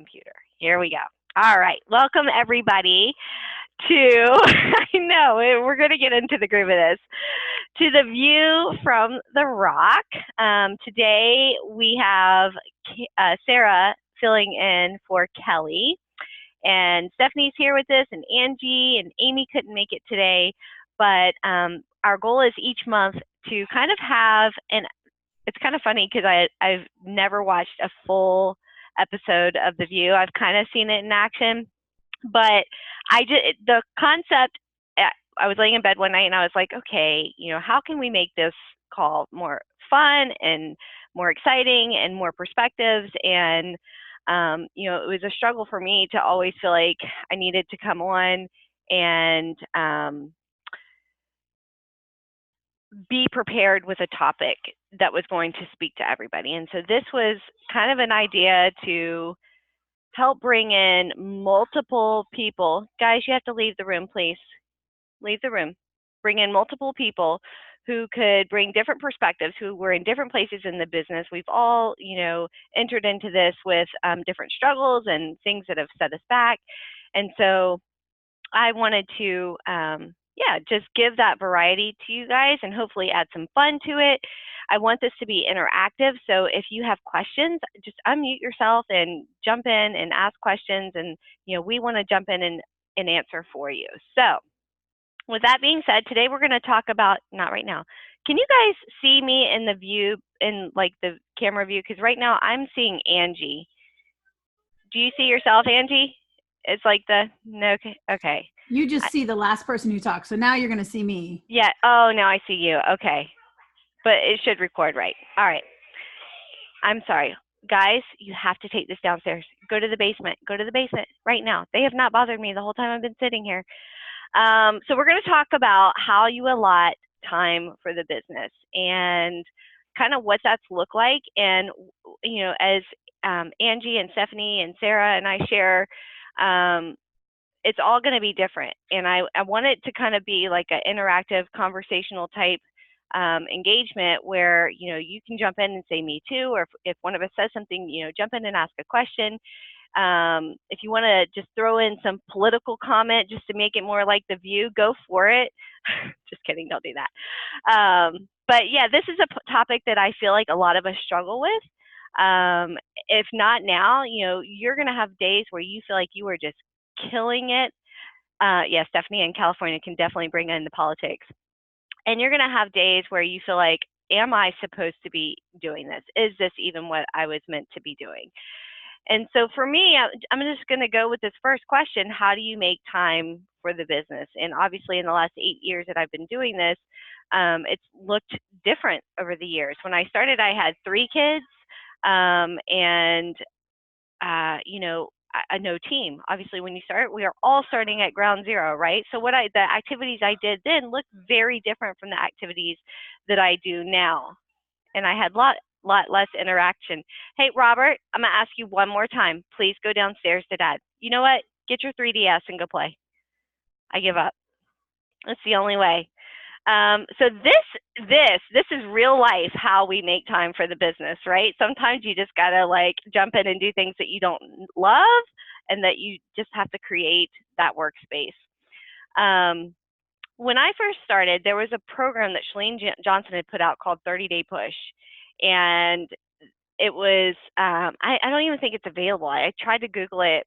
computer. Here we go. All right. Welcome, everybody, to, I know, we're going to get into the groove of this, to the view from the rock. Today, we have Sarah filling in for Kelly. And Stephanie's here with us, and Angie and Amy couldn't make it today. But our goal is each month to kind of have, and it's kind of funny because I've never watched a full episode of The View. I've kind of seen it in action, but the concept. I was laying in bed one night and I was like, okay, how can we make this call more fun and more exciting and more perspectives? And it was a struggle for me to always feel like I needed to come on and be prepared with a topic that was going to speak to everybody. And so this was kind of an idea to help bring in multiple people. Guys, you have to leave the room, please. Leave the room. Bring in multiple people who could bring different perspectives, who were in different places in the business. We've all, entered into this with different struggles and things that have set us back. And so I wanted to, just give that variety to you guys and hopefully add some fun to it. I want this to be interactive. So if you have questions, just unmute yourself and jump in and ask questions. And, we want to jump in and answer for you. So with that being said, today we're going to talk about, not right now. Can you guys see me in the view, in like the camera view? Because right now I'm seeing Angie. Do you see yourself, Angie? It's like no, okay. You just see the last person who talked, so now you're going to see me. Yeah, oh, now I see you, okay. But it should record right. All right. I'm sorry. Guys, you have to take this downstairs. Go to the basement. Go to the basement right now. They have not bothered me the whole time I've been sitting here. So we're going to talk about how you allot time for the business and kind of what that's look like. And, as Angie and Stephanie and Sarah and I share, it's all going to be different. And I want it to kind of be like an interactive conversational type engagement where, you can jump in and say me too, or if one of us says something, jump in and ask a question. If you want to just throw in some political comment just to make it more like The View, go for it. Just kidding, don't do that. But yeah, this is a topic that I feel like a lot of us struggle with. If not now, you're going to have days where you feel like you are just killing it. Yeah, Stephanie in California can definitely bring in the politics. And you're going to have days where you feel like, am I supposed to be doing this? Is this even what I was meant to be doing? And so for me, I'm just going to go with this first question. How do you make time for the business? And obviously in the last 8 years that I've been doing this, it's looked different over the years. When I started, I had 3 kids and no team. Obviously, when you start, we are all starting at ground zero, right? So the activities I did then looked very different from the activities that I do now. And I had lot less interaction. Hey, Robert, I'm going to ask you one more time. Please go downstairs to Dad. You know what? Get your 3DS and go play. I give up. That's the only way. So this is real life, how we make time for the business, right? Sometimes you just got to like jump in and do things that you don't love and that you just have to create that workspace. When I first started, there was a program that Shalene Johnson had put out called 30-Day Push. And it was, I don't even think it's available. I tried to Google it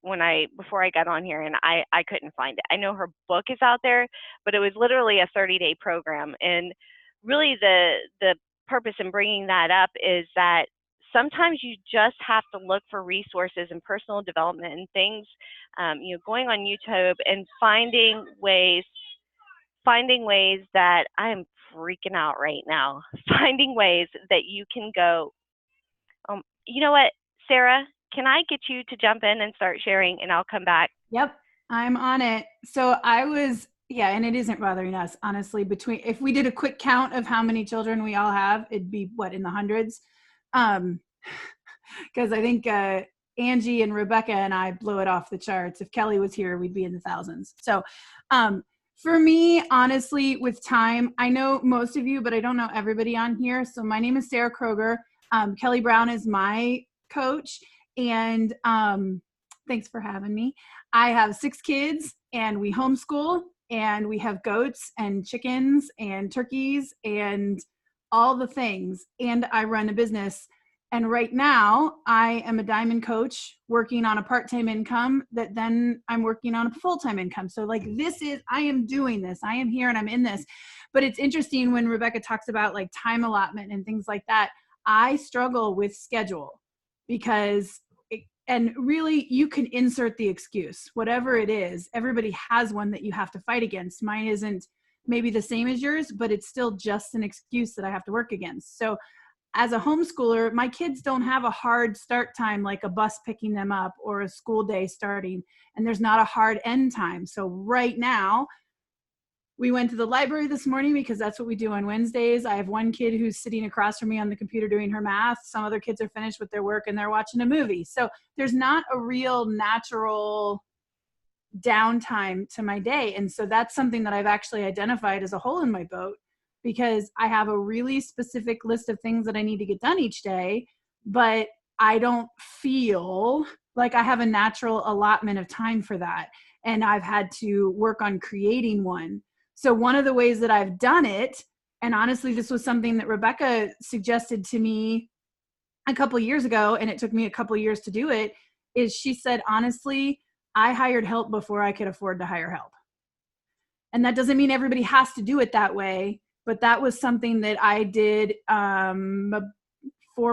before I got on here, and I couldn't find it. I know her book is out there, but it was literally a 30-day program. And really the purpose in bringing that up is that sometimes you just have to look for resources and personal development and things, going on YouTube and finding ways that I am freaking out right now, finding ways that you can go, you know what, Sarah, can I get you to jump in and start sharing and I'll come back? Yep, I'm on it. So and it isn't bothering us, honestly, if we did a quick count of how many children we all have, it'd be in the hundreds. Because I think Angie and Rebekah and I blow it off the charts. If Kelly was here, we'd be in the thousands. So for me, honestly, with time, I know most of you, but I don't know everybody on here. So my name is Sarah Kroger. Kelly Brown is my coach. And Thanks for having me. I have 6 kids and we homeschool and we have goats and chickens and turkeys and all the things. And I run a business. And right now, I am a diamond coach working on a part time income that then I'm working on a full time income. So, like, I am doing this, I am here and I'm in this. But it's interesting when Rebekah talks about like time allotment and things like that. I struggle with schedule because and really you can insert the excuse, whatever it is. Everybody has one that you have to fight against. Mine isn't maybe the same as yours, but it's still just an excuse that I have to work against. So as a homeschooler, my kids don't have a hard start time like a bus picking them up or a school day starting, and there's not a hard end time. So right now, we went to the library this morning because that's what we do on Wednesdays. I have one kid who's sitting across from me on the computer doing her math. Some other kids are finished with their work and they're watching a movie. So there's not a real natural downtime to my day. And so that's something that I've actually identified as a hole in my boat, because I have a really specific list of things that I need to get done each day, but I don't feel like I have a natural allotment of time for that. And I've had to work on creating one. So one of the ways that I've done it, and honestly, this was something that Rebekah suggested to me a couple of years ago, and it took me a couple of years to do it, is she said, honestly, I hired help before I could afford to hire help. And that doesn't mean everybody has to do it that way, but that was something that I did 4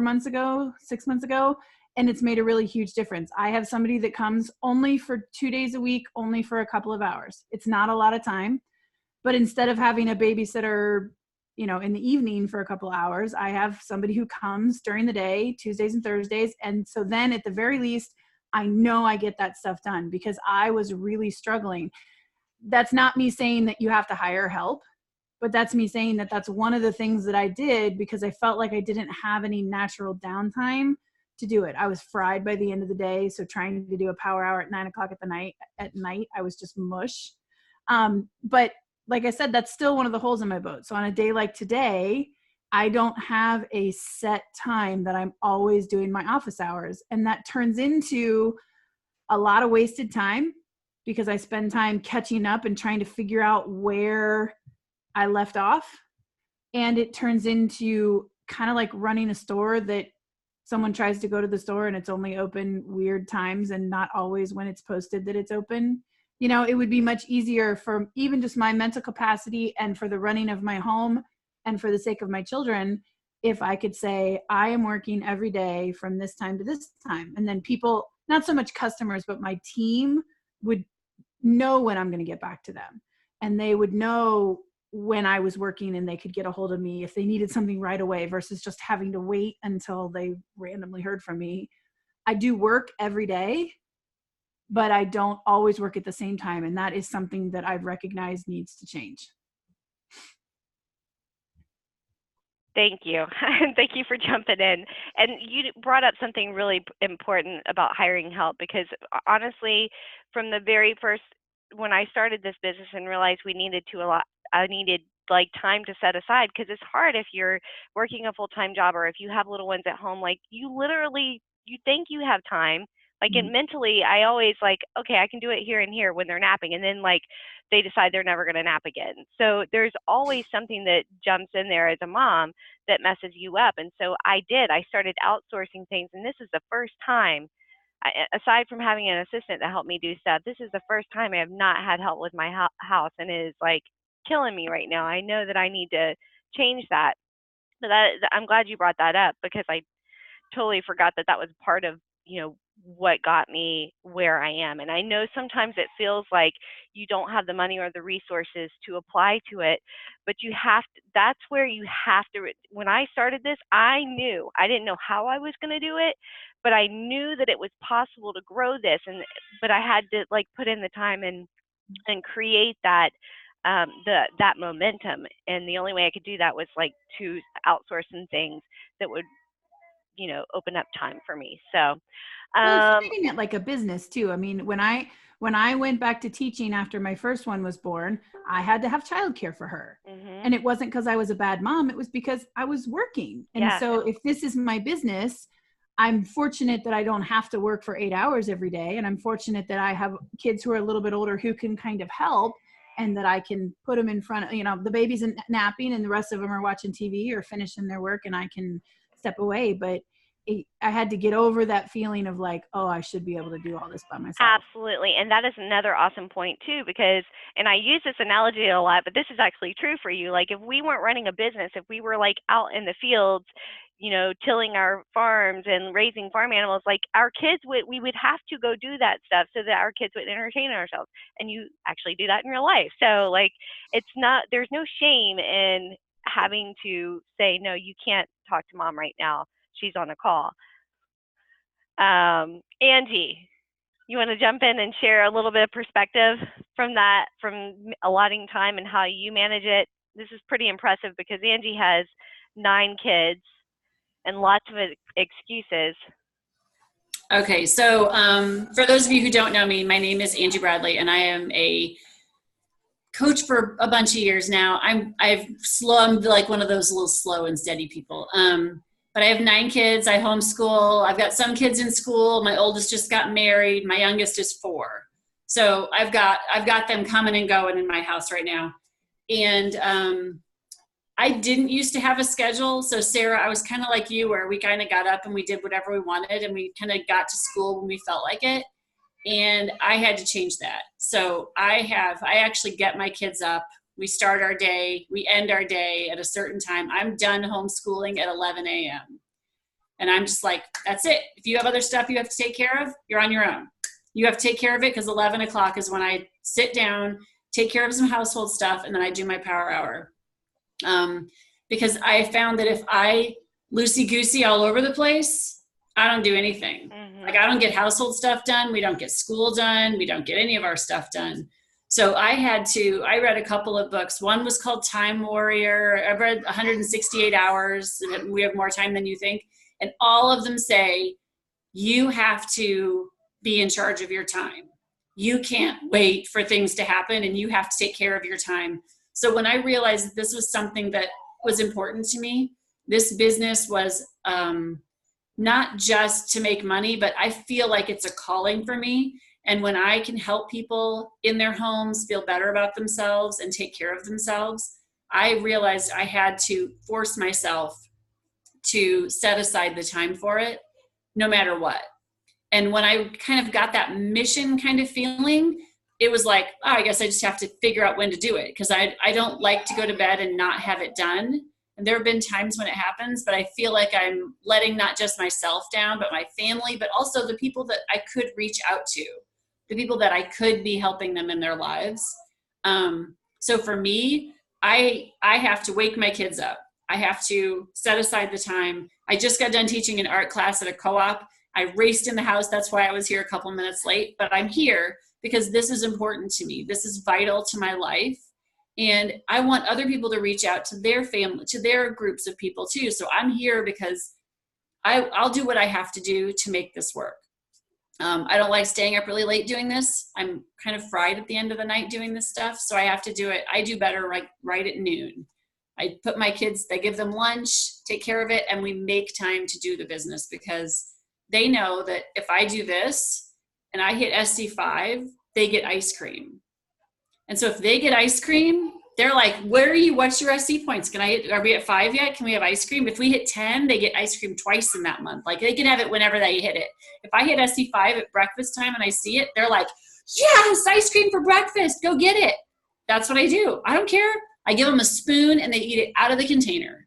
months ago, 6 months ago, and it's made a really huge difference. I have somebody that comes only for 2 days a week, only for a couple of hours. It's not a lot of time. But instead of having a babysitter, in the evening for a couple hours, I have somebody who comes during the day, Tuesdays and Thursdays. And so then at the very least, I know I get that stuff done because I was really struggling. That's not me saying that you have to hire help, but that's me saying that that's one of the things that I did because I felt like I didn't have any natural downtime to do it. I was fried by the end of the day. So trying to do a power hour at 9:00 at night, I was just mush. But like I said, that's still one of the holes in my boat. So on a day like today, I don't have a set time that I'm always doing my office hours. And that turns into a lot of wasted time because I spend time catching up and trying to figure out where I left off. And it turns into kind of like running a store that someone tries to go to the store and it's only open weird times and not always when it's posted that it's open. It would be much easier for even just my mental capacity and for the running of my home and for the sake of my children if I could say, I am working every day from this time to this time. And then people, not so much customers, but my team would know when I'm going to get back to them. And they would know when I was working and they could get a hold of me if they needed something right away versus just having to wait until they randomly heard from me. I do work every day, but I don't always work at the same time. And that is something that I've recognized needs to change. Thank you. Thank you for jumping in. And you brought up something really important about hiring help because honestly, from the very first, when I started this business and realized I needed like time to set aside because it's hard if you're working a full-time job or if you have little ones at home, like you think you have time. Like mentally, I always like, okay, I can do it here and here when they're napping. And then like they decide they're never going to nap again. So there's always something that jumps in there as a mom that messes you up. And so I started outsourcing things. And this is the first time, aside from having an assistant to help me do stuff, this is the first time I have not had help with my house. And it is like killing me right now. I know that I need to change that. But I'm glad you brought that up because I totally forgot that was part of, what got me where I am. And I know sometimes it feels like you don't have the money or the resources to apply to it, but that's where you have to, when I started this, I knew, I didn't know how I was going to do it, but I knew that it was possible to grow this. But I had to like put in the time and create that, that momentum. And the only way I could do that was like to outsource some things that would, open up time for me. So, Well, it's treating it like a business too. I mean, when I went back to teaching after my first one was born, I had to have childcare for her. And it wasn't because I was a bad mom. It was because I was working. And so if this is my business, I'm fortunate that I don't have to work for 8 hours every day. And I'm fortunate that I have kids who are a little bit older who can kind of help, and that I can put them in front of, the baby's napping and the rest of them are watching TV or finishing their work, and I can step away. But I had to get over that feeling of like, oh, I should be able to do all this by myself. Absolutely. And that is another awesome point too, because, and I use this analogy a lot, but this is actually true for you. Like if we weren't running a business, if we were like out in the fields, tilling our farms and raising farm animals, like our kids we would have to go do that stuff so that our kids would entertain ourselves. And you actually do that in real life. So like, there's no shame in having to say, no, you can't talk to mom right now. She's on a call. Angie, you want to jump in and share a little bit of perspective from that, from allotting time and how you manage it? This is pretty impressive because Angie has 9 kids and lots of excuses. Okay, so for those of you who don't know me, my name is Angie Bradley, and I am a coach for a bunch of years now. I'm like one of those little slow and steady people. But I have 9 kids. I homeschool. I've got some kids in school. My oldest just got married. My youngest is 4. So I've got them coming and going in my house right now. And I didn't used to have a schedule. So Sarah, I was kind of like you, where we kind of got up and we did whatever we wanted, and we kind of got to school when we felt like it. And I had to change that. So I actually get my kids up. We start our day, we end our day at a certain time. I'm done homeschooling at 11 a.m. And I'm just like, that's it. If you have other stuff you have to take care of, you're on your own. You have to take care of it, because 11 o'clock is when I sit down, take care of some household stuff, and then I do my power hour. Because I found that if I loosey-goosey all over the place, I don't do anything. Mm-hmm. Like I don't get household stuff done. We don't get school done. We don't get any of our stuff done. So I read a couple of books. One was called Time Warrior. I've read 168 Hours. We have more time than you think. And all of them say, you have to be in charge of your time. You can't wait for things to happen, and you have to take care of your time. So when I realized that this was something that was important to me, this business was not just to make money, but I feel like it's a calling for me. And when I can help people in their homes feel better about themselves and take care of themselves, I realized I had to force myself to set aside the time for it, no matter what. And when I kind of got that mission kind of feeling, it was like, oh, I guess I just have to figure out when to do it, because I don't like to go to bed and not have it done. And there have been times when it happens, but I feel like I'm letting not just myself down, but my family, but also the people that I could reach out to, the people that I could be helping them in their lives. So for me, I have to wake my kids up. I have to set aside the time. I just got done teaching an art class at a co-op. I raced in the house. That's why I was here a couple minutes late, but I'm here because this is important to me. This is vital to my life. And I want other people to reach out to their family, to their groups of people too. So I'm here because I'll do what I have to do to make this work. I don't like staying up really late doing this. I'm kind of fried at the end of the night doing this stuff. So I have to do it. I do better right at noon. I put my kids, they give them lunch, take care of it, and we make time to do the business, because they know that if I do this and I hit SC5, they get ice cream. And so if they get ice cream, they're like, where are you? What's your SC points? Are we at 5 yet? Can we have ice cream? If we hit 10, they get ice cream twice in that month. Like they can have it whenever they hit it. If I hit SC5 at breakfast time and I see it, they're like, yes, ice cream for breakfast. Go get it. That's what I do. I don't care. I give them a spoon and they eat it out of the container.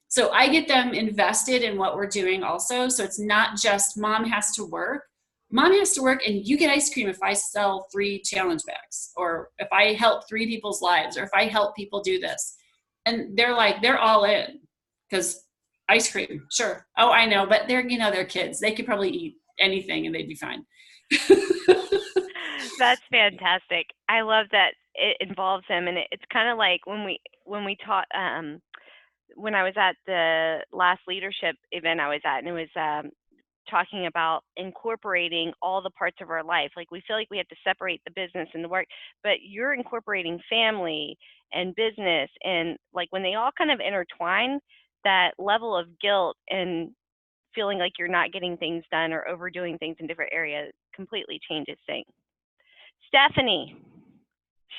So I get them invested in what we're doing also. So it's not just mom has to work. Mom has to work and you get ice cream if I sell 3 challenge bags, or if I help 3 people's lives, or if I help people do this. And they're all in, because ice cream, sure. Oh, I know, but they're kids. They could probably eat anything and they'd be fine. That's fantastic. I love that it involves them. And it's kind of like when we taught, when I was at the last leadership event I was at, and it was, talking about incorporating all the parts of our life. Like we feel like we have to separate the business and the work, but you're incorporating family and business, and like when they all kind of intertwine, that level of guilt and feeling like you're not getting things done or overdoing things in different areas completely changes things. Stephanie,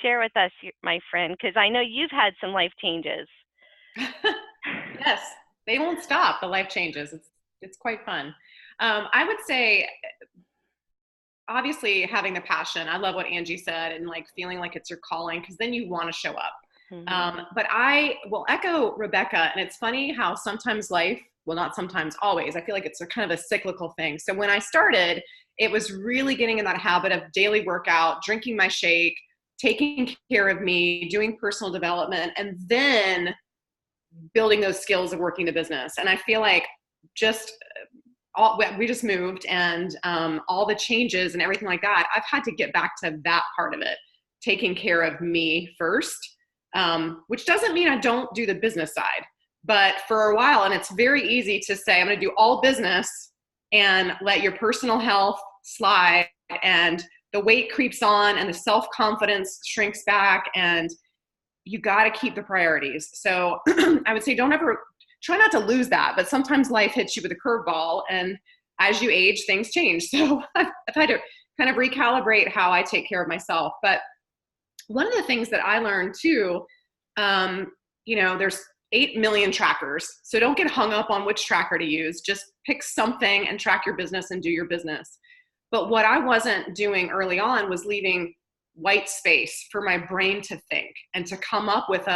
share with us, my friend, because I know you've had some life changes. Yes, they won't stop. The life changes. It's quite fun. I would say, obviously, having the passion. I love what Angie said, and like feeling like it's your calling, because then you want to show up. But I will echo Rebekah, and it's funny how sometimes life, well, not sometimes, always, I feel like it's a kind of a cyclical thing. So when I started, it was really getting in that habit of daily workout, drinking my shake, taking care of me, doing personal development, and then building those skills of working the business. And I feel like we just moved, and all the changes and everything like that, I've had to get back to that part of it, taking care of me first, which doesn't mean I don't do the business side. But for a while, and it's very easy to say, I'm going to do all business and let your personal health slide, and the weight creeps on and the self-confidence shrinks back, and you got to keep the priorities. So I would say try not to lose that, but sometimes life hits you with a curveball, and as you age, things change. So I've had to kind of recalibrate how I take care of myself. But one of the things that I learned too, there's 8 million trackers. So don't get hung up on which tracker to use. Just pick something and track your business and do your business. But what I wasn't doing early on was leaving white space for my brain to think and to come up with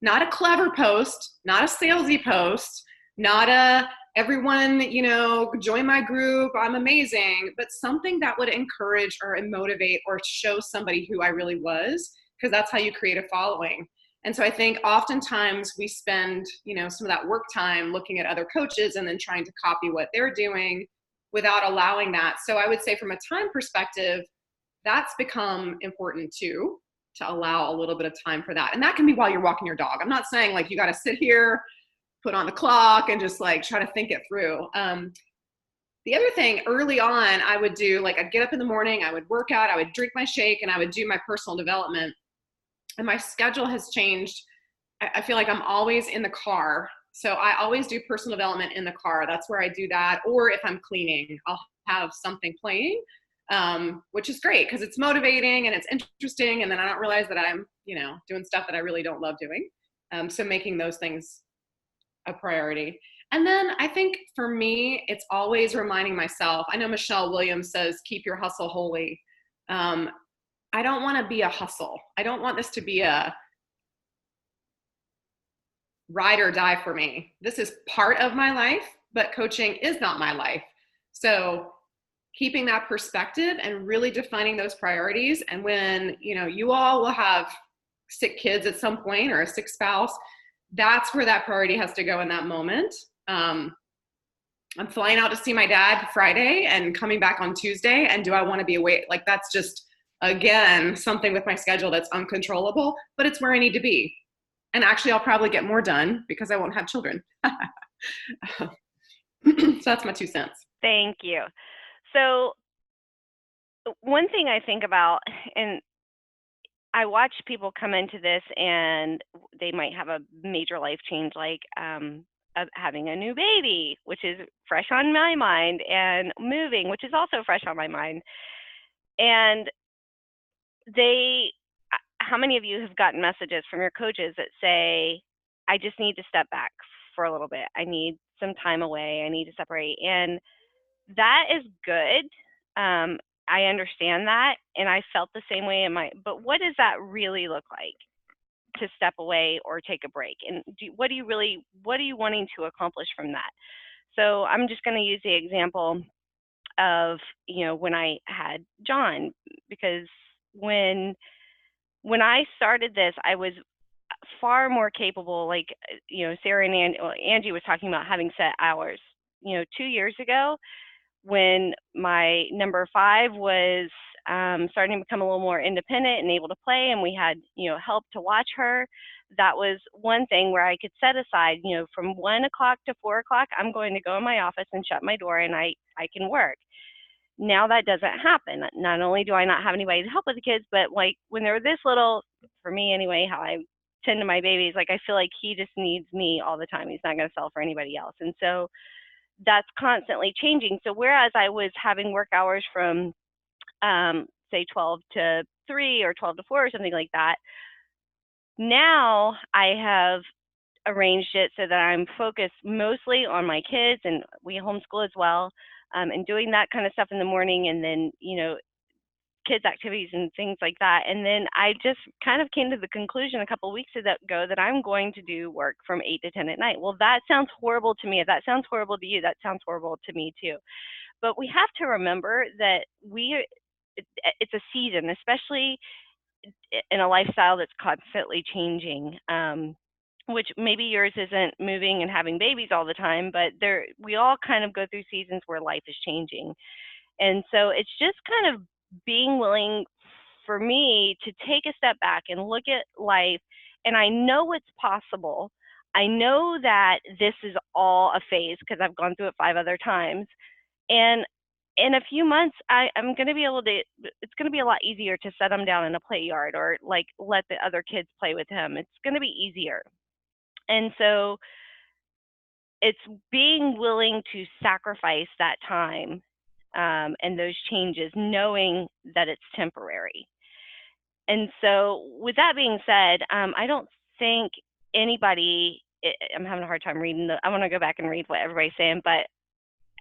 not a clever post, not a salesy post, not a everyone, join my group, I'm amazing, but something that would encourage or motivate or show somebody who I really was, because that's how you create a following. And so I think oftentimes we spend, some of that work time looking at other coaches and then trying to copy what they're doing without allowing that. So I would say from a time perspective, that's become important too, to allow a little bit of time for that. And that can be while you're walking your dog. I'm not saying like you got to sit here, put on the clock, and just like try to think it through. The other thing early on, I would do, like I'd get up in the morning, I would work out, I would drink my shake, and I would do my personal development. And my schedule has changed. I feel like I'm always in the car. So I always do personal development in the car. That's where I do that. Or if I'm cleaning, I'll have something playing, which is great because it's motivating and it's interesting. And then I don't realize that I'm, doing stuff that I really don't love doing. So making those things a priority. And then I think for me, it's always reminding myself, I know Michelle Williams says, keep your hustle holy. I don't want to be a hustle. I don't want this to be a ride or die for me. This is part of my life, but coaching is not my life. So keeping that perspective and really defining those priorities. And when, you all will have sick kids at some point or a sick spouse, that's where that priority has to go in that moment. I'm flying out to see my dad Friday and coming back on Tuesday. And do I want to be away? Like, that's just, again, something with my schedule that's uncontrollable, but it's where I need to be. And actually, I'll probably get more done because I won't have children. So that's my 2 cents. Thank you. So one thing I think about, and I watch people come into this and they might have a major life change, like having a new baby, which is fresh on my mind, and moving, which is also fresh on my mind. And how many of you have gotten messages from your coaches that say, I just need to step back for a little bit. I need some time away. I need to separate. And that is good. I understand that. And I felt the same way but what does that really look like, to step away or take a break? And what are you wanting to accomplish from that? So I'm just going to use the example of, when I had John, because when I started this, I was far more capable, like, Sarah and Angie was talking about having set hours. 2 years ago, when my number 5 was starting to become a little more independent and able to play, and we had, help to watch her, that was one thing where I could set aside, from 1 o'clock to 4 o'clock, I'm going to go in my office and shut my door, and I can work. Now that doesn't happen. Not only do I not have anybody to help with the kids, but like when they're this little, for me anyway, how I tend to my babies, like I feel like he just needs me all the time. He's not going to sell for anybody else. And so that's constantly changing. So whereas I was having work hours from say 12 to 3 or 12 to 4 or something like that, now I have arranged it so that I'm focused mostly on my kids, and we homeschool as well, and doing that kind of stuff in the morning, and then, kids activities and things like that. And then I just kind of came to the conclusion a couple of weeks ago that I'm going to do work from 8 to 10 at night. Well, that sounds horrible to me. If that sounds horrible to you, that sounds horrible to me too. But we have to remember that it's a season, especially in a lifestyle that's constantly changing. Which maybe yours isn't moving and having babies all the time, but we all kind of go through seasons where life is changing. And so it's just kind of being willing for me to take a step back and look at life. And I know it's possible. I know that this is all a phase because I've gone through it 5 other times. And in a few months, I'm going to be able to, it's going to be a lot easier to set him down in a play yard or like let the other kids play with him. It's going to be easier. And so it's being willing to sacrifice that time and those changes, knowing that it's temporary. And so with that being said, I don't think anybody, I'm having a hard time reading I want to go back and read what everybody's saying, but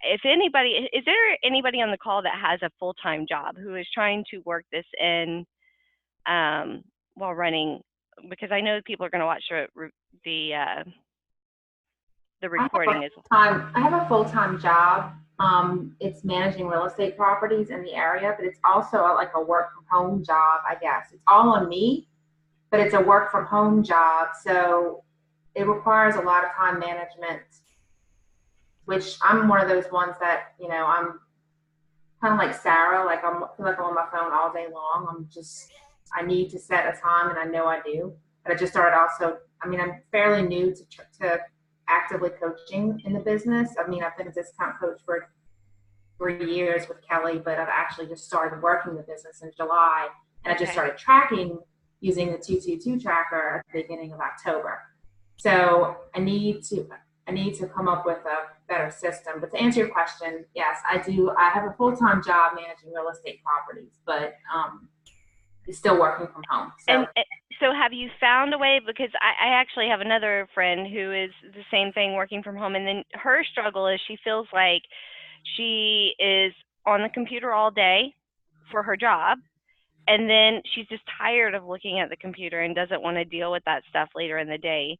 if anybody, is there anybody on the call that has a full-time job who is trying to work this in while running? Because I know people are going to watch the recording as well. I have a full-time job. It's managing real estate properties in the area, but it's also like a work from home job, I guess. It's all on me, but it's a work from home job. So it requires a lot of time management, which I'm one of those ones that, I'm kind of like Sarah, like I feel like I'm on my phone all day long. I need to set a time, and I know I do. But I just started also, I'm fairly new to actively coaching in the business. I've been a discount coach for 3 years with Kelly, but I've actually just started working the business in July, and I just started tracking using the 222 tracker at the beginning of October. So I need to come up with a better system. But to answer your question, yes, I do. I have a full-time job managing real estate properties, but it's still working from home. So have you found a way, because I actually have another friend who is the same thing, working from home, and then her struggle is she feels like she is on the computer all day for her job, and then she's just tired of looking at the computer and doesn't want to deal with that stuff later in the day.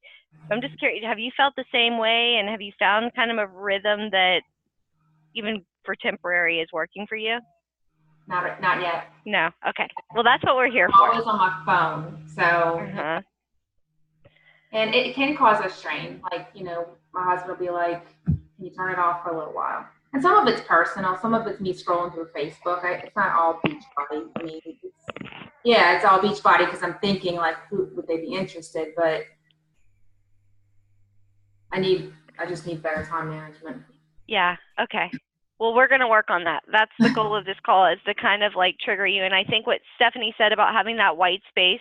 So I'm just curious, have you felt the same way, and have you found kind of a rhythm that even for temporary is working for you? Not yet. No. Okay. Well, that's what we're here I'm for. always on my phone, so and it can cause a strain. Like, my husband will be like, "Can you turn it off for a little while?" And some of it's personal, some of it's me scrolling through Facebook. It's not all Beachbody. It's all Beachbody because I'm thinking like, who would they be interested? But I just need better time management. Yeah. Okay. Well, we're going to work on that. That's the goal of this call, is to kind of like trigger you. And I think what Stephanie said about having that white space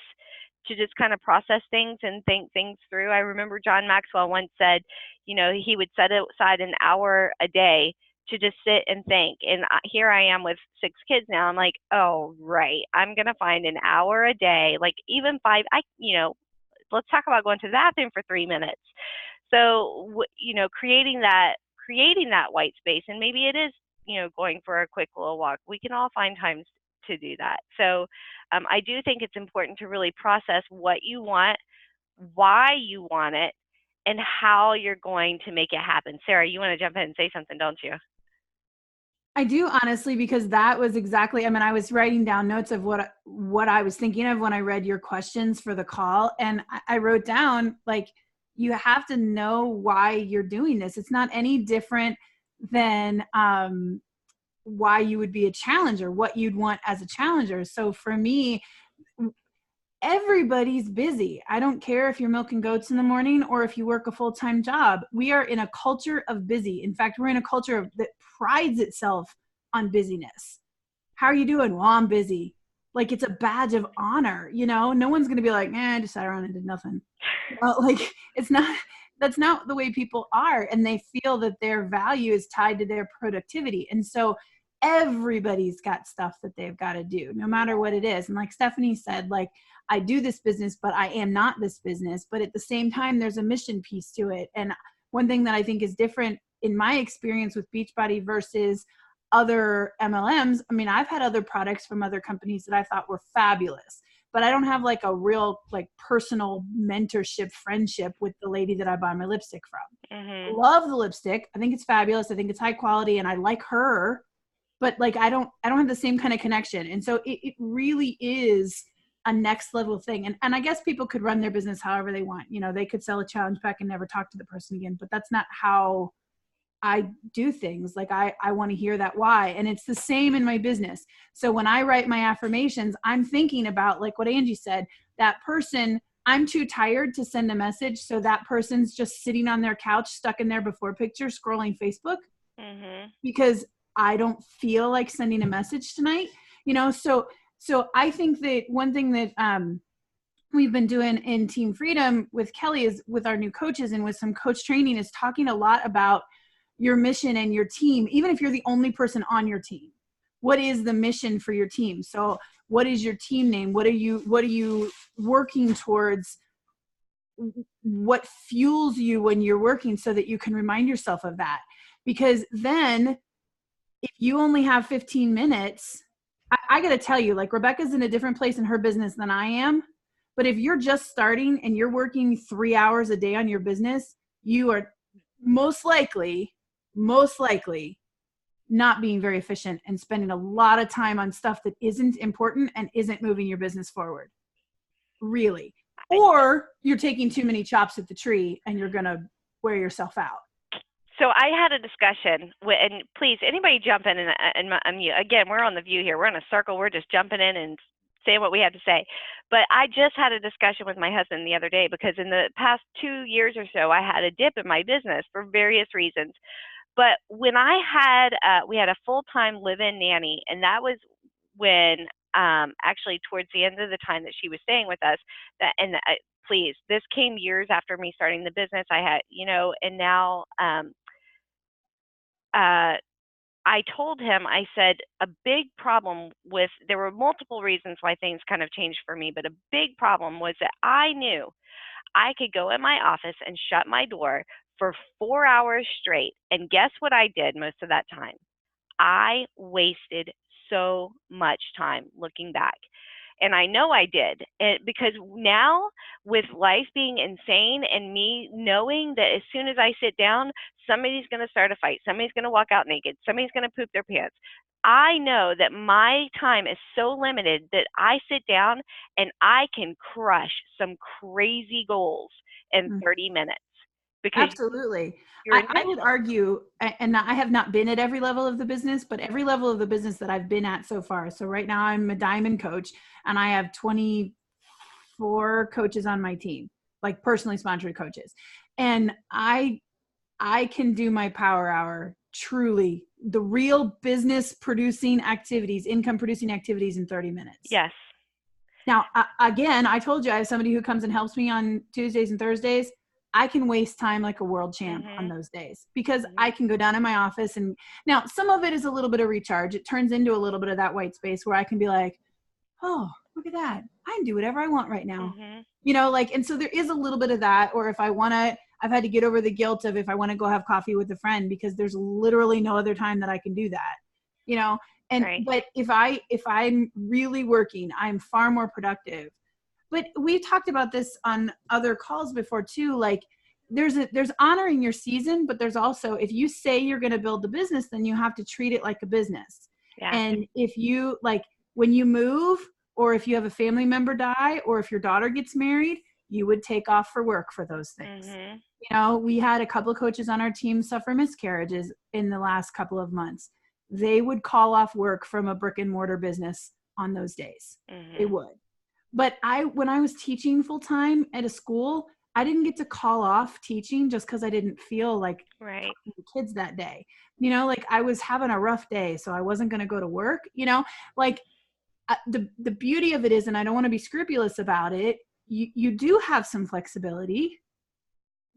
to just kind of process things and think things through. I remember John Maxwell once said, he would set aside an hour a day to just sit and think. And here I am with 6 kids now. I'm like, oh, right. I'm going to find an hour a day, like even 5. Let's talk about going to the bathroom for 3 minutes. So, creating that white space, and maybe it is, going for a quick little walk. We can all find times to do that. So I do think it's important to really process what you want, why you want it, and how you're going to make it happen. Sarah, you want to jump in and say something, don't you? I do, honestly, because that was exactly, I was writing down notes of what I was thinking of when I read your questions for the call. And I wrote down, like, you have to know why you're doing this. It's not any different than why you would be a challenger, what you'd want as a challenger. So for me, everybody's busy. I don't care if you're milking goats in the morning or if you work a full-time job. We are in a culture of busy. In fact, we're in a culture that prides itself on busyness. How are you doing? Well, I'm busy. Like, it's a badge of honor, No one's going to be like, I just sat around and did nothing. Like, it's not, That's not the way people are. And they feel that their value is tied to their productivity. And so everybody's got stuff that they've got to do, no matter what it is. And like Stephanie said, like, I do this business, but I am not this business. But at the same time, there's a mission piece to it. And one thing that I think is different in my experience with Beachbody versus other MLMs, I mean, I've had other products from other companies that I thought were fabulous, but I don't have like a real like personal mentorship friendship with the lady that I buy my lipstick from. Mm-hmm. Love the lipstick. I think it's fabulous. I think it's high quality and I like her, but like, I don't have the same kind of connection. And so it really is a next level thing. And I guess people could run their business however they want. You know, they could sell a challenge pack and never talk to the person again, but that's not how I do things. Like I want to hear that why. And it's the same in my business. So when I write my affirmations, I'm thinking about like what Angie said, that person, I'm too tired to send a message. So that person's just sitting on their couch, stuck in their before picture, scrolling Facebook because I don't feel like sending a message tonight, you know? So I think that one thing that, we've been doing in Team Freedom with Kelly is with our new coaches and with some coach training is talking a lot about your mission and your team, even if you're the only person on your team. What is the mission for your team? So what is your team name? What are you working towards? What fuels you when you're working so that you can remind yourself of that? Because then if you only have 15 minutes, I got to tell you, like Rebekah's in a different place in her business than I am. But if you're just starting and you're working 3 hours a day on your business, you are most likely not being very efficient and spending a lot of time on stuff that isn't important and isn't moving your business forward. Really. Or you're taking too many chops at the tree and you're going to wear yourself out. So I had a discussion, and please, anybody jump in and unmute. Again, we're on the View here. We're in a circle. We're just jumping in and saying what we have to say. But I just had a discussion with my husband the other day because in the past 2 years or so, I had a dip in my business for various reasons. But when I had, we had a full-time live-in nanny, and that was when actually towards the end of the time that she was staying with us, please, this came years after me starting the business. I had, you know, and now I told him, I said, a big problem with, there were multiple reasons why things kind of changed for me, but a big problem was that I knew I could go in my office and shut my door for 4 hours straight. And guess what I did most of that time? I wasted so much time looking back. And I know I did because now with life being insane and me knowing that as soon as I sit down, somebody's going to start a fight. Somebody's going to walk out naked. Somebody's going to poop their pants. I know that my time is so limited that I sit down and I can crush some crazy goals in 30 minutes. Because absolutely. I would argue, and I have not been at every level of the business, but every level of the business that I've been at so far. So right now I'm a diamond coach and I have 24 coaches on my team, like personally sponsored coaches. And I can do my power hour, truly the real business producing activities, income producing activities in 30 minutes. Yes. Now, again, I told you I have somebody who comes and helps me on Tuesdays and Thursdays. I can waste time like a world champ on those days because I can go down in my office and now some of it is a little bit of recharge. It turns into a little bit of that white space where I can be like, oh, look at that. I can do whatever I want right now. You know, like, and so there is a little bit of that. Or if I want to, I've had to get over the guilt of if I want to go have coffee with a friend because there's literally no other time that I can do that, you know? And, but if I'm really working, I'm far more productive. But we talked about this on other calls before too. Like there's honoring your season, but there's also, if you say you're going to build the business, then you have to treat it like a business. Yeah. And if you like, when you move or if you have a family member die, or if your daughter gets married, you would take off for work for those things. You know, we had a couple of coaches on our team suffer miscarriages in the last couple of months. They would call off work from a brick and mortar business on those days. They would. But when I was teaching full time at a school, I didn't get to call off teaching just because I didn't feel like talking to kids that day. You know, like I was having a rough day, so I wasn't going to go to work. You know, like the beauty of it is, and I don't want to be scrupulous about it, you do have some flexibility.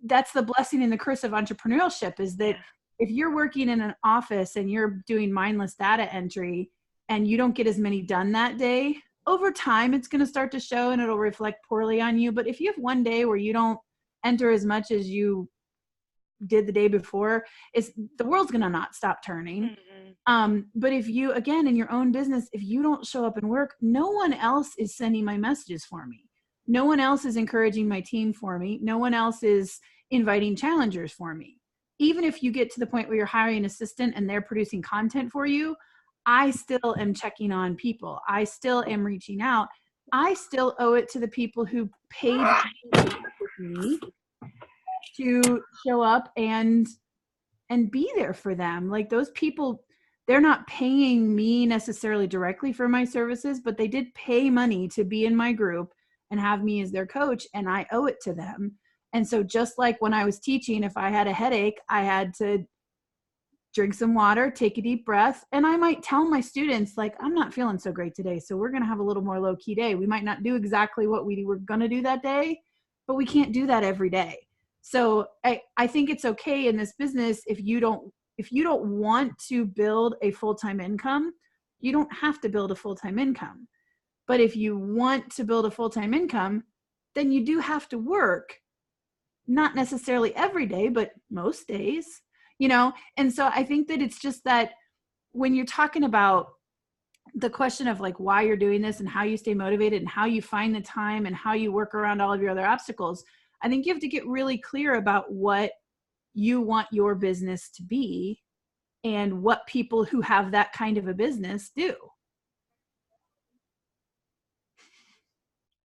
that's the blessing and the curse of entrepreneurship, is that if you're working in an office and you're doing mindless data entry and you don't get as many done that day, over time, it's going to start to show and it'll reflect poorly on you. But if you have one day where you don't enter as much as you did the day before, the world's going to not stop turning. But if you, again, in your own business, if you don't show up and work, no one else is sending my messages for me. No one else is encouraging my team for me. No one else is inviting challengers for me. Even if you get to the point where you're hiring an assistant and they're producing content for you, I still am checking on people. I still am reaching out. I still owe it to the people who paid me to show up and be there for them. Like, those people, they're not paying me necessarily directly for my services, but they did pay money to be in my group and have me as their coach, and I owe it to them. And so just like when I was teaching, if I had a headache, I had to drink some water, take a deep breath. And I might tell my students, like, I'm not feeling so great today, so we're going to have a little more low key day. We might not do exactly what we were going to do that day, but we can't do that every day. So I think it's okay in this business, if you don't want to build a full-time income, you don't have to build a full-time income. But if you want to build a full-time income, then you do have to work, not necessarily every day, but most days, you know? And so I think that it's just that when you're talking about the question of like why you're doing this and how you stay motivated and how you find the time and how you work around all of your other obstacles, I think you have to get really clear about what you want your business to be and what people who have that kind of a business do.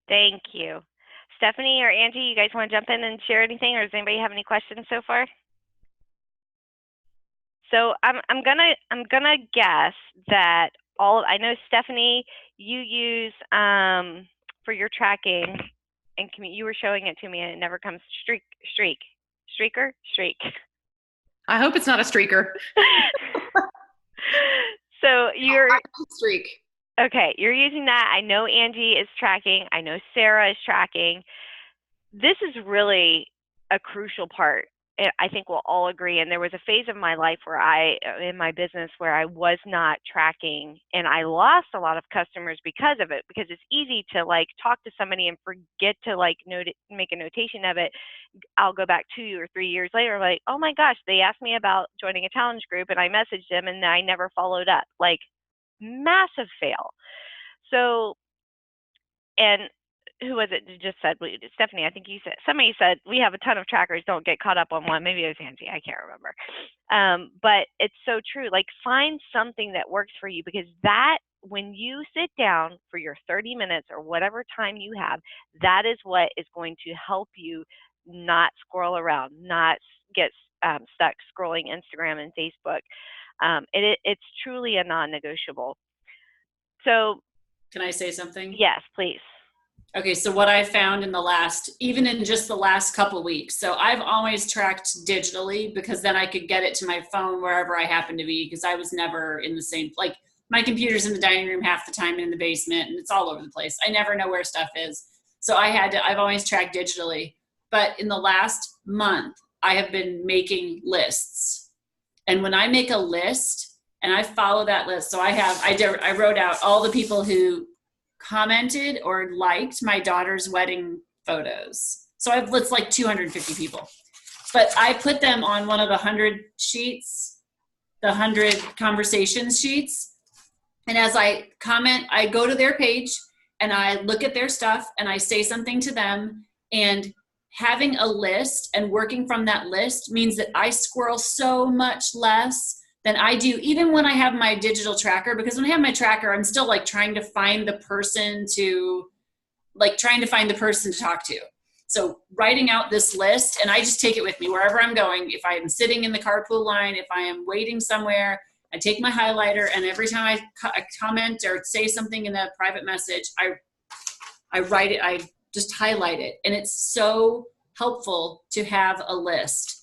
Thank you. Stephanie or Angie, you guys want to jump in and share anything, or does anybody have any questions so far? So I'm gonna guess that I know, Stephanie, you use for your tracking, and you were showing it to me, and it never comes streaker. I hope it's not a streaker. So you're streak. Okay, you're using that. I know Angie is tracking. I know Sarah is tracking. This is really a crucial part. I think we'll all agree. And there was a phase of my life in my business where I was not tracking, and I lost a lot of customers because of it, because it's easy to like talk to somebody and forget to like make a notation of it. I'll go back 2 or 3 years later, like, oh my gosh, they asked me about joining a challenge group and I messaged them and I never followed up. Like, massive fail. So, and who was it that just said, Stephanie, I think somebody said, we have a ton of trackers, don't get caught up on one. Maybe it was Angie, I can't remember. But it's so true. Like, find something that works for you, because that, when you sit down for your 30 minutes or whatever time you have, that is what is going to help you not scroll around, not get stuck scrolling Instagram and Facebook. It's truly a non-negotiable. So, can I say something? Yes, please. Okay, so what I found even in just the last couple weeks, so I've always tracked digitally, because then I could get it to my phone wherever I happen to be, because I was never in the same, like, my computer's in the dining room half the time, in the basement, and it's all over the place. I never know where stuff is. So I've always tracked digitally. But in the last month, I have been making lists. And when I make a list and I follow that list, so I wrote out all the people who commented or liked my daughter's wedding photos. So it's like 250 people. But I put them on one of the 100 sheets, the 100 conversations sheets. And as I comment, I go to their page and I look at their stuff and I say something to them. And having a list and working from that list means that I squirrel so much less than I do even when I have my digital tracker, because when I have my tracker, I'm still like trying to find the person to talk to. So writing out this list, and I just take it with me wherever I'm going. If I'm sitting in the carpool line, if I am waiting somewhere, I take my highlighter, and every time I comment or say something in a private message, I write it, I just highlight it. And it's so helpful to have a list.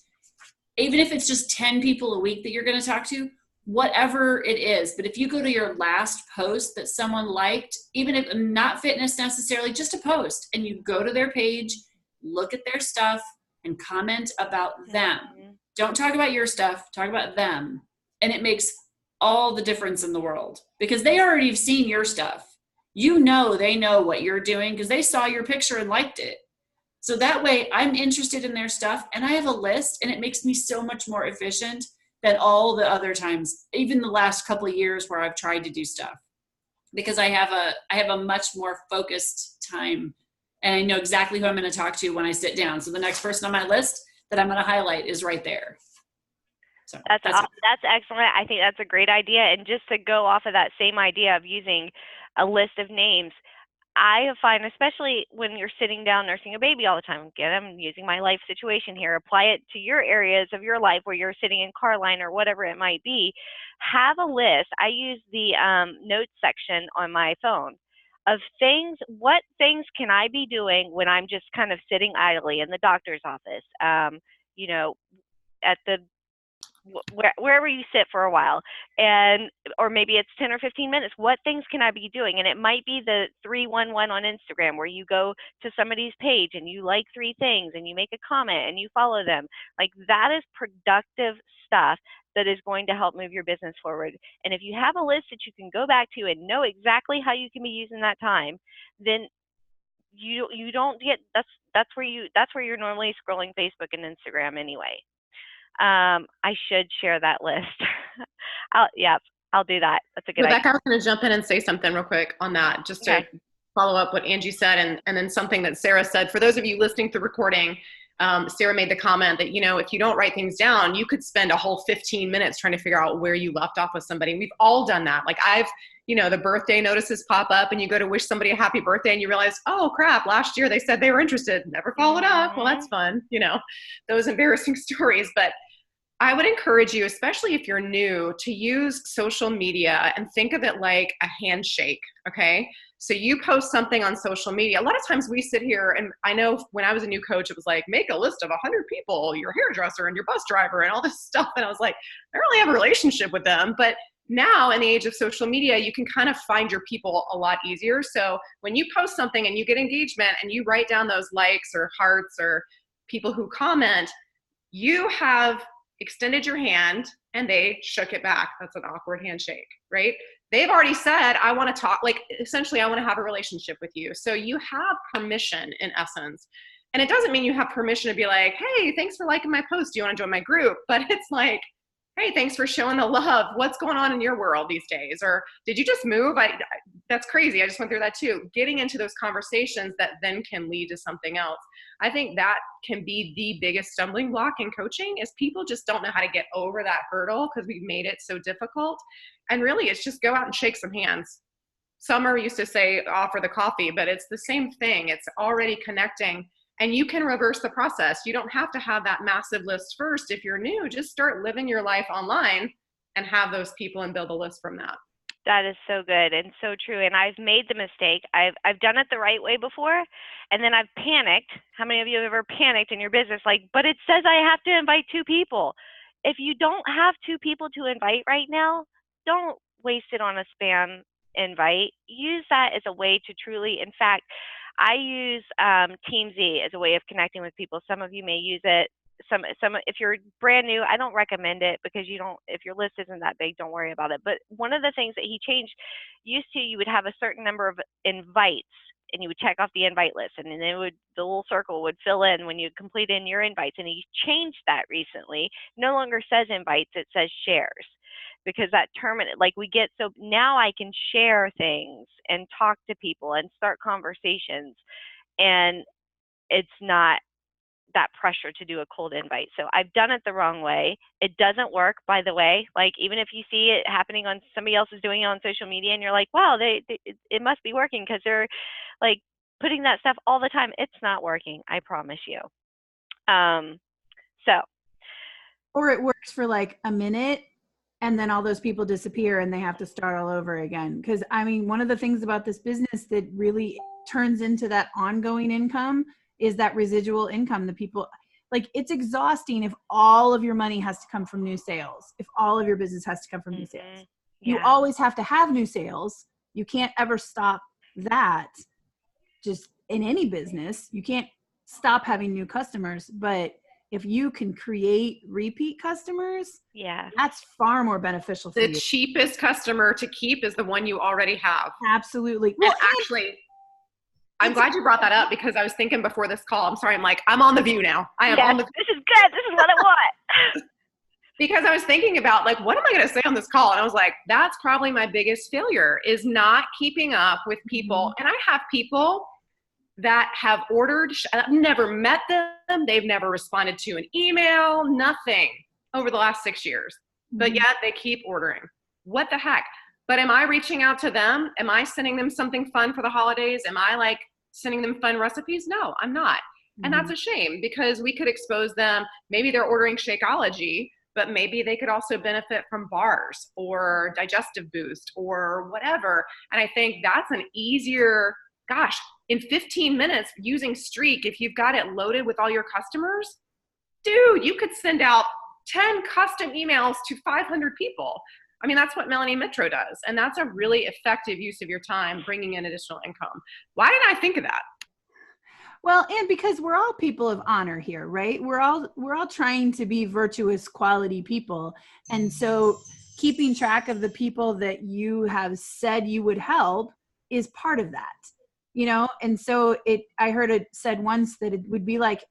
Even if it's just 10 people a week that you're going to talk to, whatever it is. But if you go to your last post that someone liked, even if not fitness necessarily, just a post, and you go to their page, look at their stuff, and comment about them. Mhm. Don't talk about your stuff, talk about them. And it makes all the difference in the world because they already have seen your stuff. You know, they know what you're doing because they saw your picture and liked it. So that way I'm interested in their stuff and I have a list, and it makes me so much more efficient than all the other times, even the last couple of years where I've tried to do stuff, because I have a much more focused time and I know exactly who I'm going to talk to when I sit down. So the next person on my list that I'm going to highlight is right there. So That's excellent. I think that's a great idea. And just to go off of that same idea of using a list of names, I find, especially when you're sitting down nursing a baby all the time, again, I'm using my life situation here, apply it to your areas of your life where you're sitting in car line or whatever it might be. Have a list. I use the notes section on my phone of things. What things can I be doing when I'm just kind of sitting idly in the doctor's office, you know, at the wherever you sit for a while, and or maybe it's 10 or 15 minutes. What things can I be doing? And it might be the 311 on Instagram, where you go to somebody's page and you like 3 things and you make a comment and you follow them. Like, that is productive stuff that is going to help move your business forward. And if you have a list that you can go back to and know exactly how you can be using that time, then you don't get, that's where you're normally scrolling Facebook and Instagram anyway. I should share that list. I'll do that. That's a good idea. Rebekah, I was going to jump in and say something real quick on that, just to follow up what Angie said, and then something that Sarah said. For those of you listening to the recording, Sarah made the comment that, you know, if you don't write things down, you could spend a whole 15 minutes trying to figure out where you left off with somebody. We've all done that. Like, the birthday notices pop up and you go to wish somebody a happy birthday and you realize, oh crap, last year they said they were interested, never followed up. Well, that's fun. Those embarrassing stories. But I would encourage you, especially if you're new, to use social media and think of it like a handshake, okay? So you post something on social media. A lot of times we sit here, and I know when I was a new coach, it was like, make a list of 100 people, your hairdresser and your bus driver and all this stuff. And I was like, I don't really have a relationship with them. But now in the age of social media, you can kind of find your people a lot easier. So when you post something and you get engagement and you write down those likes or hearts or people who comment, you have extended your hand and they shook it back. That's an awkward handshake, right? They've already said, I want to talk, like, essentially, I want to have a relationship with you. So you have permission in essence. And it doesn't mean you have permission to be like, hey, thanks for liking my post. Do you want to join my group? But it's like, hey, thanks for showing the love. What's going on in your world these days? Or did you just move? That's crazy. I just went through that too. Getting into those conversations that then can lead to something else. I think that can be the biggest stumbling block in coaching, is people just don't know how to get over that hurdle because we've made it so difficult. And really, it's just go out and shake some hands. Summer used to say, offer the coffee, but it's the same thing. It's already connecting. And you can reverse the process. You don't have to have that massive list first. If you're new, just start living your life online and have those people and build a list from that. That is so good and so true. And I've made the mistake. I've done it the right way before, and then I've panicked. How many of you have ever panicked in your business? Like, but it says I have to invite 2 people. If you don't have 2 people to invite right now, don't waste it on a spam invite. Use that as a way to truly, in fact, I use TeamZ as a way of connecting with people. Some of you may use it. Some if you're brand new, I don't recommend it, because if your list isn't that big, don't worry about it. But one of the things that he changed, used to, you would have a certain number of invites and you would check off the invite list, and then the little circle would fill in when you complete in your invites. And he changed that recently. No longer says invites, it says shares, because that so now I can share things and talk to people and start conversations, and it's not that pressure to do a cold invite. So I've done it the wrong way. It doesn't work, by the way. Like, even if you see it happening on somebody else is doing it on social media and you're like, wow, it must be working because they're like putting that stuff all the time. It's not working, I promise you. Or it works for like a minute and then all those people disappear and they have to start all over again. Because I mean, one of the things about this business that really turns into that ongoing income is that residual income. The people, like, it's exhausting if all of your money has to come from new sales, if all of your business has to come from new sales. Yeah. You always have to have new sales. You can't ever stop that. Just in any business, you can't stop having new customers. But if you can create repeat customers, Yeah. that's far more beneficial for The you. cheapest customer to keep is the one you already have. Absolutely. Well, Well, actually, I'm glad you brought that up because I was thinking before this call, I'm sorry, I'm on The View now. I am yes, on The this is good. This is what I want. because I was thinking about like, what am I going to say on this call? And I was like, that's probably my biggest failure is not keeping up with people. And I have people that have ordered, I've never met them. They've never responded to an email, nothing over the last 6 years, but yet they keep ordering. What the heck? But am I reaching out to them? Am I sending them something fun for the holidays? Am I like sending them fun recipes? No, I'm not. And that's a shame because we could expose them. Maybe they're ordering Shakeology, but maybe they could also benefit from bars or digestive boost or whatever. And I think that's an easier, gosh, in 15 minutes using Streak, if you've got it loaded with all your customers, dude, you could send out 10 custom emails to 500 people. I mean, that's what Melanie Mitro does. And that's a really effective use of your time, bringing in additional income. Why didn't I think of that? Well, and because we're all people of honor here, right? We're all trying to be virtuous, quality people. And so keeping track of the people that you have said you would help is part of that, you know? And so I heard it said once that it would be like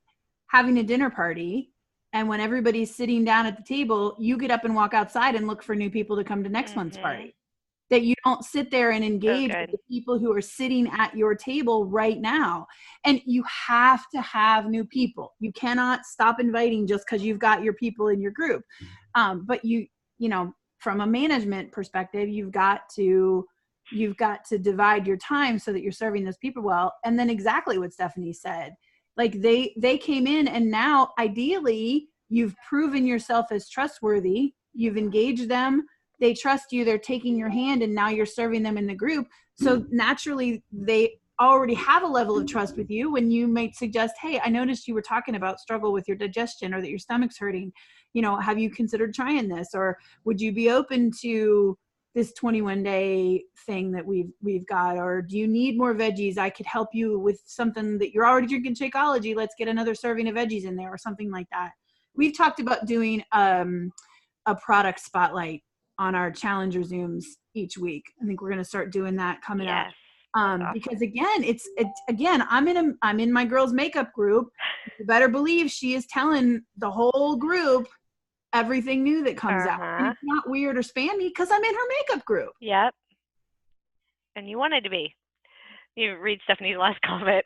having a dinner party. And when everybody's sitting down at the table, you get up and walk outside and look for new people to come to next month's party. That you don't sit there and engage with the people who are sitting at your table right now. And you have to have new people. You cannot stop inviting just because you've got your people in your group. But you know, from a management perspective, you've got to divide your time so that you're serving those people well. And then exactly what Stephanie said, like they came in and now ideally you've proven yourself as trustworthy. You've engaged them. They trust you, they're taking your hand, and now you're serving them in the group. So naturally, they already have a level of trust with you when you might suggest, hey, I noticed you were talking about struggle with your digestion or that your stomach's hurting. You know, have you considered trying this? Or would you be open to this 21-day thing that we've got? Or do you need more veggies? I could help you with something that you're already drinking Shakeology. Let's get another serving of veggies in there or something like that. We've talked about doing a product spotlight on our Challenger Zooms each week. I think we're going to start doing that coming up. Awesome. Because again, it's again, I'm in my girls' makeup group. You better believe she is telling the whole group everything new that comes out. And it's not weird or spammy because I'm in her makeup group. Yep. And you wanted to be. You read Stephanie's last comment.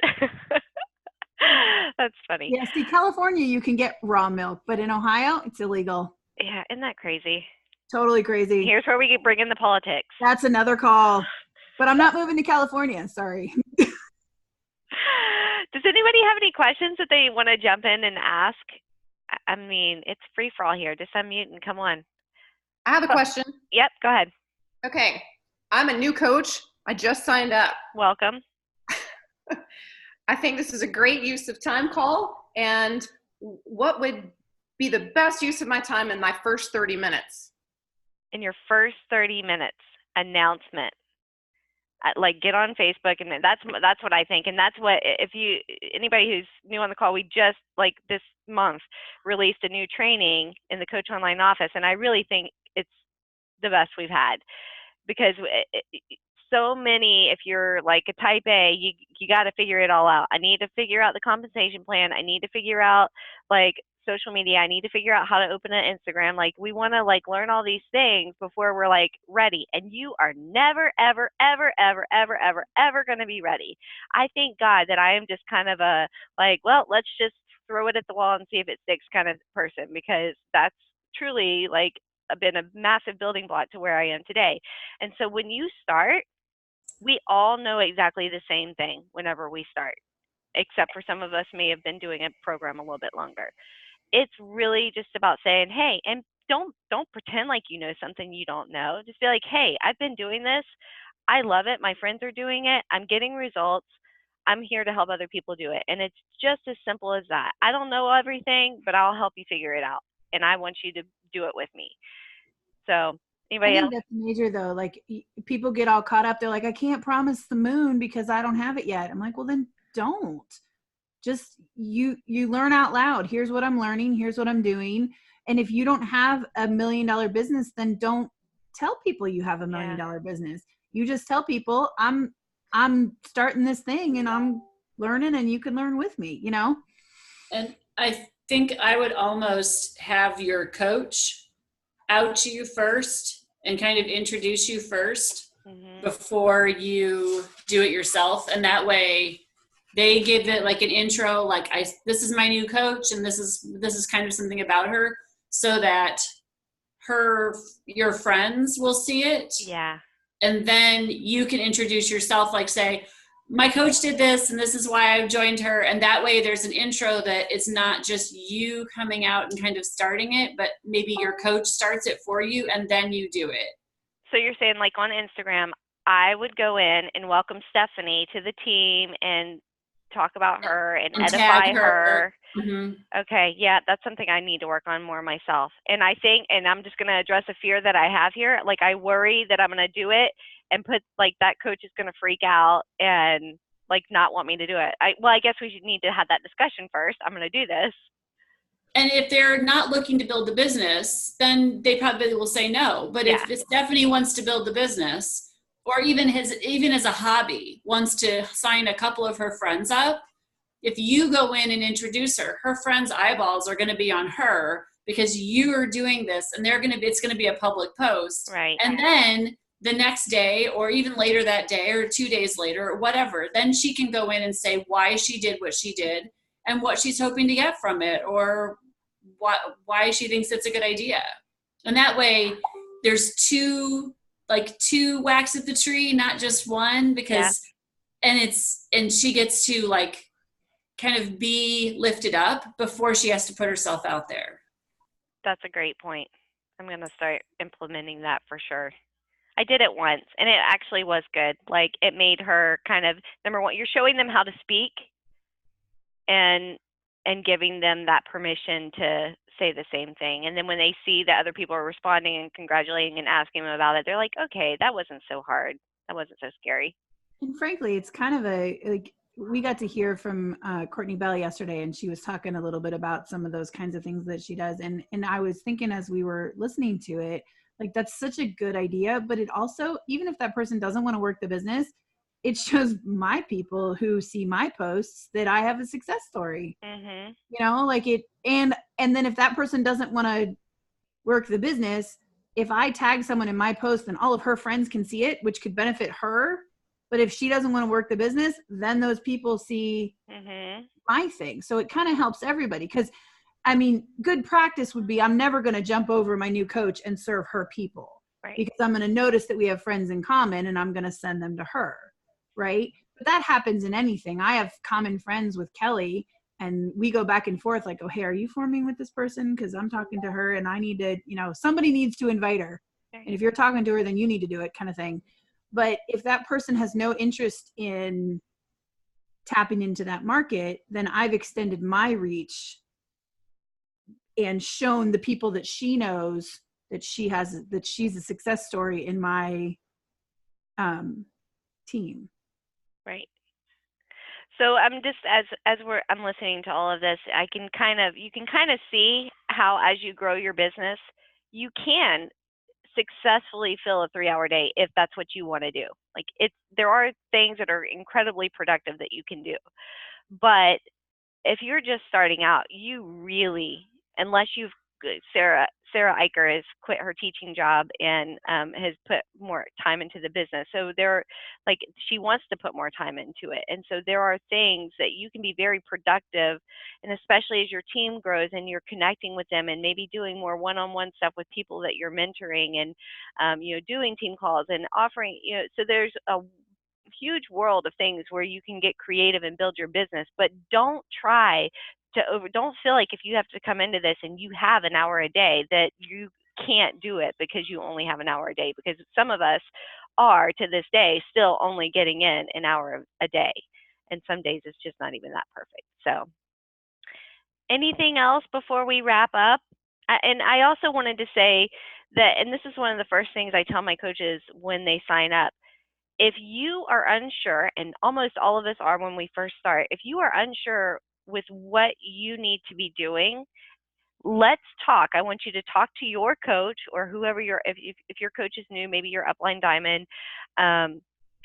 That's funny. Yeah, see, California, you can get raw milk, but in Ohio, it's illegal. Yeah, isn't that crazy? Totally crazy. Here's where we can bring in the politics. That's another call. But I'm not moving to California. Sorry. Does anybody have any questions that they want to jump in and ask? I mean, it's free for all here. Just unmute and come on. I have a question. Yep, go ahead. Okay. I'm a new coach. I just signed up. Welcome. I think this is a great use of time call. And what would be the best use of my time in my first 30 minutes? In your first 30 minutes, announcement. Like get on Facebook, and that's what I think. And that's what, if you, anybody who's new on the call, we just like this month released a new training in the Coach Online office. And I really think it's the best we've had because so many, if you're like a type A, you got to figure it all out. I need to figure out the compensation plan. I need to figure out like social media. I need to figure out how to open an Instagram. Like we want to like learn all these things before we're like ready. And you are never, ever, ever, ever, ever, ever, ever going to be ready. I thank God that I am just kind of a like, well, let's just throw it at the wall and see if it sticks kind of person, because that's truly like been a massive building block to where I am today. And so when you start, we all know exactly the same thing whenever we start, except for some of us may have been doing a program a little bit longer. It's really just about saying, hey, and don't pretend like you know something you don't know. Just be like, hey, I've been doing this. I love it. My friends are doing it. I'm getting results. I'm here to help other people do it. And it's just as simple as that. I don't know everything, but I'll help you figure it out. And I want you to do it with me. So anybody else? That's major though. Like people get all caught up. They're like, I can't promise the moon because I don't have it yet. I'm like, well then don't. just you learn out loud. Here's what I'm learning. Here's what I'm doing. And if you don't have $1 million business, then don't tell people you have $1 million business. You just tell people I'm starting this thing and I'm learning and you can learn with me, you know? And I think I would almost have your coach out to you first and kind of introduce you first before you do it yourself. And that way they give it like an intro, like this is my new coach and this is kind of something about her, so that your friends will see it. Yeah. And then you can introduce yourself, like say, my coach did this and this is why I joined her. And that way there's an intro that it's not just you coming out and kind of starting it, but maybe your coach starts it for you and then you do it. So you're saying like on Instagram, I would go in and welcome Stephanie to the team and talk about her and edify her. Mm-hmm. Okay, yeah, that's something I need to work on more myself. And I think, and I'm just going to address a fear that I have here. Like I worry that I'm going to do it and put like that coach is going to freak out and like not want me to do it. I guess we should need to have that discussion first. I'm going to do this. And if they're not looking to build the business, then they probably will say no. But if Stephanie wants to build the business, or even as a hobby, wants to sign a couple of her friends up, if you go in and introduce her, her friends' eyeballs are going to be on her because you are doing this, and it's going to be a public post. Right. And then the next day, or even later that day, or 2 days later, or whatever, then she can go in and say why she did what she did and what she's hoping to get from it, or why she thinks it's a good idea. And that way, there's two whacks at the tree, not just one, because and she gets to like kind of be lifted up before she has to put herself out there. That's a great point. I'm going to start implementing that for sure. I did it once and it actually was good. Like it made her kind of, number one, you're showing them how to speak and giving them that permission to say the same thing. And then when they see that other people are responding and congratulating and asking them about it, they're like, okay, that wasn't so hard. That wasn't so scary. And frankly, it's kind of we got to hear from Courtney Bell yesterday, and she was talking a little bit about some of those kinds of things that she does. And I was thinking as we were listening to it, like that's such a good idea, but it also, even if that person doesn't want to work the business, it shows my people who see my posts that I have a success story, you know, like it. And then if that person doesn't want to work the business, if I tag someone in my post, then all of her friends can see it, which could benefit her. But if she doesn't want to work the business, then those people see my thing. So it kind of helps everybody. Because I mean, good practice would be, I'm never going to jump over my new coach and serve her people, right? Because I'm going to notice that we have friends in common and I'm going to send them to her. Right. But that happens in anything. I have common friends with Kelly and we go back and forth like, oh, hey, are you forming with this person? Because I'm talking to her and I need to, you know, somebody needs to invite her. And if you're talking to her, then you need to do it, kind of thing. But if that person has no interest in tapping into that market, then I've extended my reach and shown the people that she knows that she's a success story in my team. Right. So I'm just I'm listening to all of this, you can kind of see how as you grow your business, you can successfully fill a 3-hour day if that's what you want to do. Like there are things that are incredibly productive that you can do. But if you're just starting out, you really, unless you've, Sarah Eicher has quit her teaching job and has put more time into the business. So she wants to put more time into it. And so there are things that you can be very productive, and especially as your team grows and you're connecting with them and maybe doing more one-on-one stuff with people that you're mentoring and, doing team calls and offering, so there's a huge world of things where you can get creative and build your business, but don't feel like if you have to come into this and you have an hour a day that you can't do it because you only have an hour a day, because some of us are to this day still only getting in an hour a day, and some days it's just not even that perfect. So anything else before we wrap up? And I also wanted to say that, and this is one of the first things I tell my coaches when they sign up, if you are unsure, and almost all of us are when we first start, if you are unsure with what you need to be doing, let's talk. I want you to talk to your coach or whoever if your coach is new, maybe your upline diamond,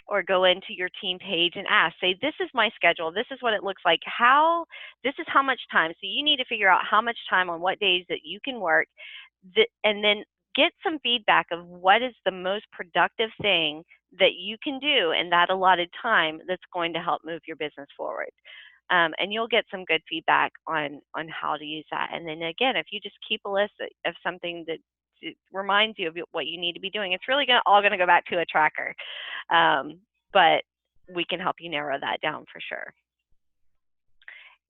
or go into your team page and ask, say, this is my schedule. This is what it looks like. This is how much time. So you need to figure out how much time on what days that you can work, and then get some feedback of what is the most productive thing that you can do in that allotted time that's going to help move your business forward. And you'll get some good feedback on how to use that. And then again, if you just keep a list of something that reminds you of what you need to be doing, it's really all going to go back to a tracker. But we can help you narrow that down for sure.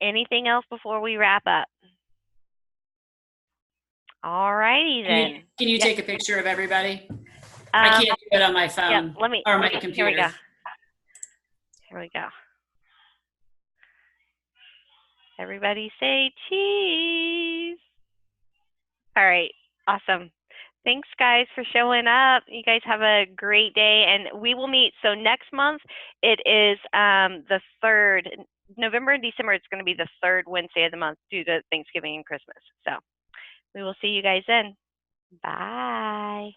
Anything else before we wrap up? All righty then. Can you take a picture of everybody? I can't do it on my phone or my computer. Here we go. Here we go. Everybody say cheese. All right. Awesome. Thanks, guys, for showing up. You guys have a great day, and we will meet. So next month, it is the 3rd. November and December, it's going to be the 3rd Wednesday of the month due to Thanksgiving and Christmas. So we will see you guys then. Bye.